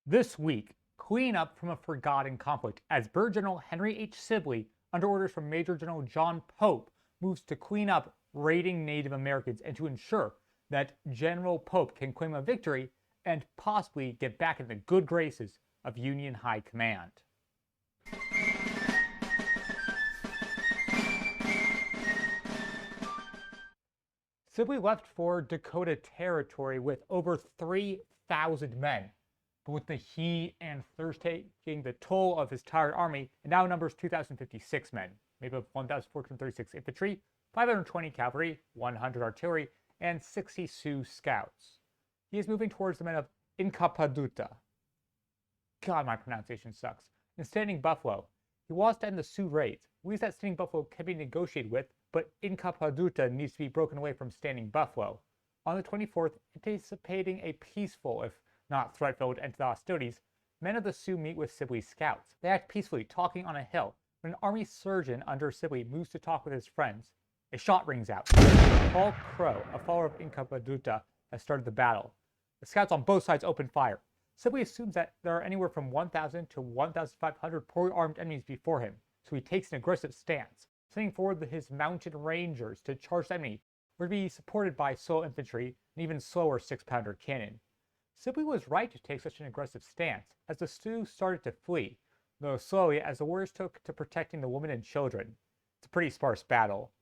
This week, clean up from a forgotten conflict as Brigadier General Henry H. Sibley, under orders from Major General John Pope, moves to clean up raiding Native Americans and to ensure that General Pope can claim a victory and possibly get back in the good graces of Union High Command. Sibley left for Dakota Territory with over 3,000 men, but with the heat and thirst taking the toll of his tired army, it now numbers 2,056 men, made up of 1,436 infantry, 520 cavalry, 100 artillery, and 60 Sioux scouts. He is moving towards the men of Incapaduta. God, my pronunciation sucks. In Standing Buffalo, he wants to end the Sioux raids. Ways that Standing Buffalo can be negotiated with, but Incapaduta needs to be broken away from Standing Buffalo. On the 24th, anticipating a peaceful, if not threat-filled end to the hostilities, men of the Sioux meet with Sibley's scouts. They act peacefully, talking on a hill. When an army surgeon under Sibley moves to talk with his friends, a shot rings out. Paul Crow, a follower of Incapaduta, has started the battle. The scouts on both sides open fire. Sibley assumes that there are anywhere from 1,000 to 1,500 poorly armed enemies before him, so he takes an aggressive stance, sending forward his mounted rangers to charge the enemy, or to be supported by slow infantry and even slower 6-pounder cannon. Sibley was right to take such an aggressive stance, as the Sioux started to flee, though slowly as the warriors took to protecting the women and children. It's a pretty sparse battle,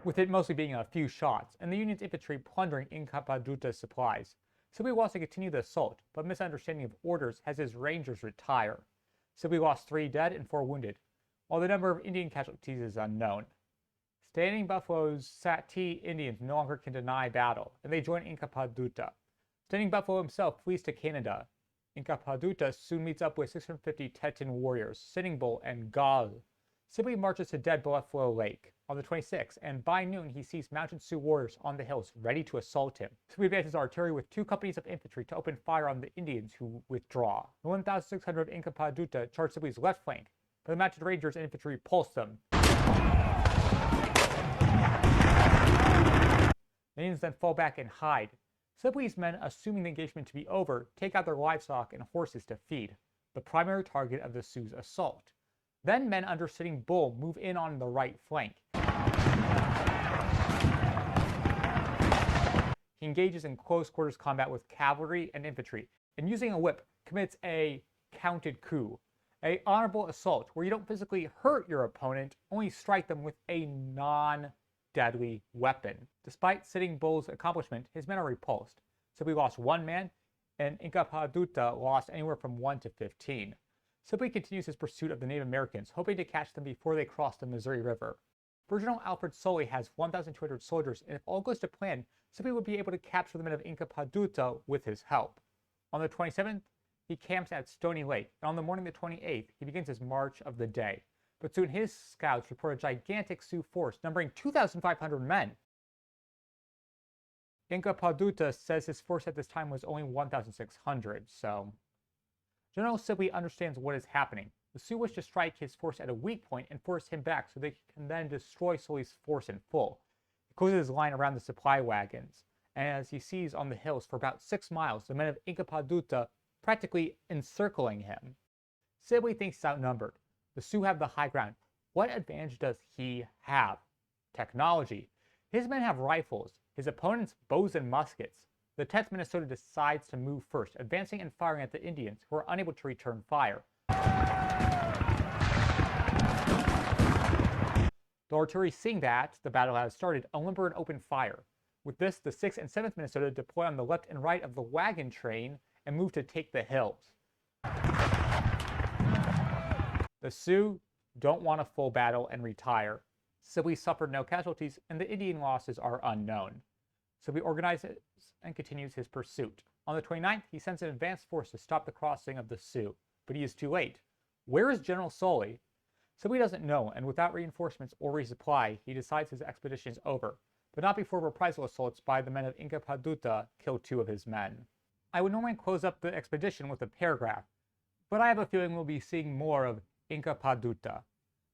with it mostly being a few shots, and the Union's infantry plundering Incapaduta's supplies. Sibley wants to continue the assault, but misunderstanding of orders has his rangers retire. Sibley lost 3 dead and 4 wounded, while the number of Indian casualties is unknown. Standing Buffalo's Sati Indians no longer can deny battle, and they join Incapaduta. Standing Buffalo himself flees to Canada. Incapaduta soon meets up with 650 Teton warriors, Sitting Bull and Gal. Sibley marches to Dead Buffalo Lake on the 26th, and by noon he sees mounted Sioux warriors on the hills ready to assault him. Sibley advances artillery with 2 companies of infantry to open fire on the Indians who withdraw. The 1,600 of Incapaduta charge Sibley's left flank, but the mounted rangers and infantry pulse them. The Indians then fall back and hide. Sibley's men, assuming the engagement to be over, take out their livestock and horses to feed, the primary target of the Sioux's assault. Then men under Sitting Bull move in on the right flank. He engages in close quarters combat with cavalry and infantry, and using a whip commits a counted coup, an honorable assault where you don't physically hurt your opponent, only strike them with a non-deadly weapon. Despite Sitting Bull's accomplishment, his men are repulsed. Sibley lost 1 man, and Incapaduta lost anywhere from 1 to 15. Sibley continues his pursuit of the Native Americans, hoping to catch them before they cross the Missouri River. Brigadier General Alfred Sully has 1,200 soldiers, and if all goes to plan, Sibley would be able to capture the men of Incapaduta with his help. On the 27th, he camps at Stony Lake, and on the morning of the 28th, he begins his march of the day. But soon his scouts report a gigantic Sioux force numbering 2,500 men. Incapaduta says his force at this time was only 1,600, so General Sibley understands what is happening. The Sioux wish to strike his force at a weak point and force him back so they can then destroy Sully's force in full. He closes his line around the supply wagons, and as he sees on the hills for about 6 miles, the men of Incapaduta practically encircling him. Sibley thinks he's outnumbered. The Sioux have the high ground. What advantage does he have? Technology. His men have rifles, his opponents bows and muskets. The 10th Minnesota decides to move first, advancing and firing at the Indians, who are unable to return fire. The artillery, seeing that the battle has started, unlimber and open fire. With this, the 6th and 7th Minnesota deploy on the left and right of the wagon train and move to take the hills. The Sioux don't want a full battle and retire. Sibley suffered no casualties, and the Indian losses are unknown. Sibley organizes and continues his pursuit. On the 29th, he sends an advance force to stop the crossing of the Sioux, but he is too late. Where is General Sully? Sibley doesn't know, and without reinforcements or resupply, he decides his expedition is over, but not before reprisal assaults by the men of Incapaduta kill 2 of his men. I would normally close up the expedition with a paragraph, but I have a feeling we'll be seeing more of Incapaduta.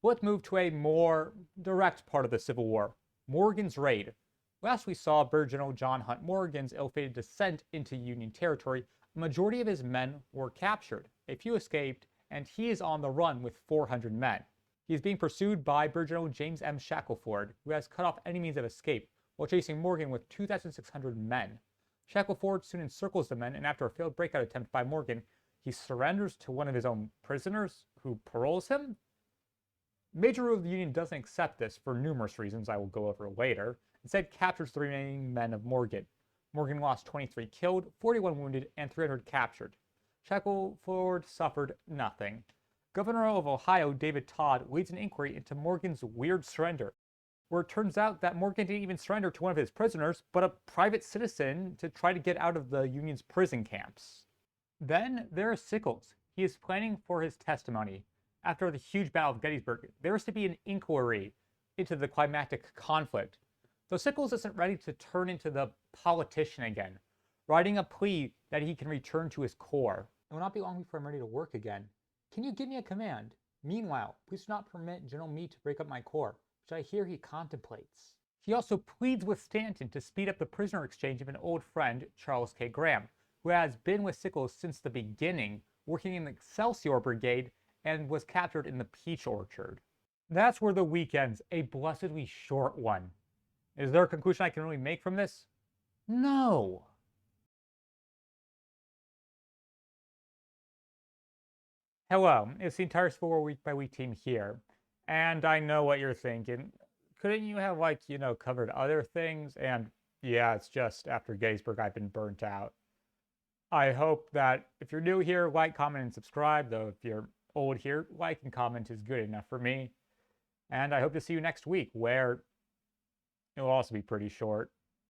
Let's move to a more direct part of the Civil War, Morgan's Raid. Last we saw Brigadier General John Hunt Morgan's ill-fated descent into Union territory. A majority of his men were captured, a few escaped, and he is on the run with 400 men. He is being pursued by Brigadier General James M. Shackelford, who has cut off any means of escape, while chasing Morgan with 2,600 men. Shackelford soon encircles the men, and after a failed breakout attempt by Morgan, he surrenders to one of his own prisoners, who paroles him. Major rule of the Union doesn't accept this for numerous reasons I will go over later. Instead, captures the remaining men of Morgan. Morgan lost 23 killed, 41 wounded, and 300 captured. Shackelford suffered nothing. Governor of Ohio, David Todd, leads an inquiry into Morgan's weird surrender, where it turns out that Morgan didn't even surrender to one of his prisoners, but a private citizen to try to get out of the Union's prison camps. Then there is Sickles. He is planning for his testimony. After the huge Battle of Gettysburg, there is to be an inquiry into the climactic conflict. Though Sickles isn't ready to turn into the politician again, writing a plea that he can return to his corps. It will not be long before I'm ready to work again. Can you give me a command? Meanwhile, please do not permit General Meade to break up my corps, which I hear he contemplates. He also pleads with Stanton to speed up the prisoner exchange of an old friend, Charles K. Graham, who has been with Sickles since the beginning, working in the Excelsior Brigade, and was captured in the Peach Orchard. That's where the week ends, a blessedly short one. Is there a conclusion I can really make from this? No. Hello, it's the entire Civil War week by week team here. And I know what you're thinking. Couldn't you have, covered other things? And yeah, it's just after Gettysburg I've been burnt out. I hope that if you're new here, like, comment, and subscribe. Though if you're old here, like and comment is good enough for me. And I hope to see you next week, where it will also be pretty short.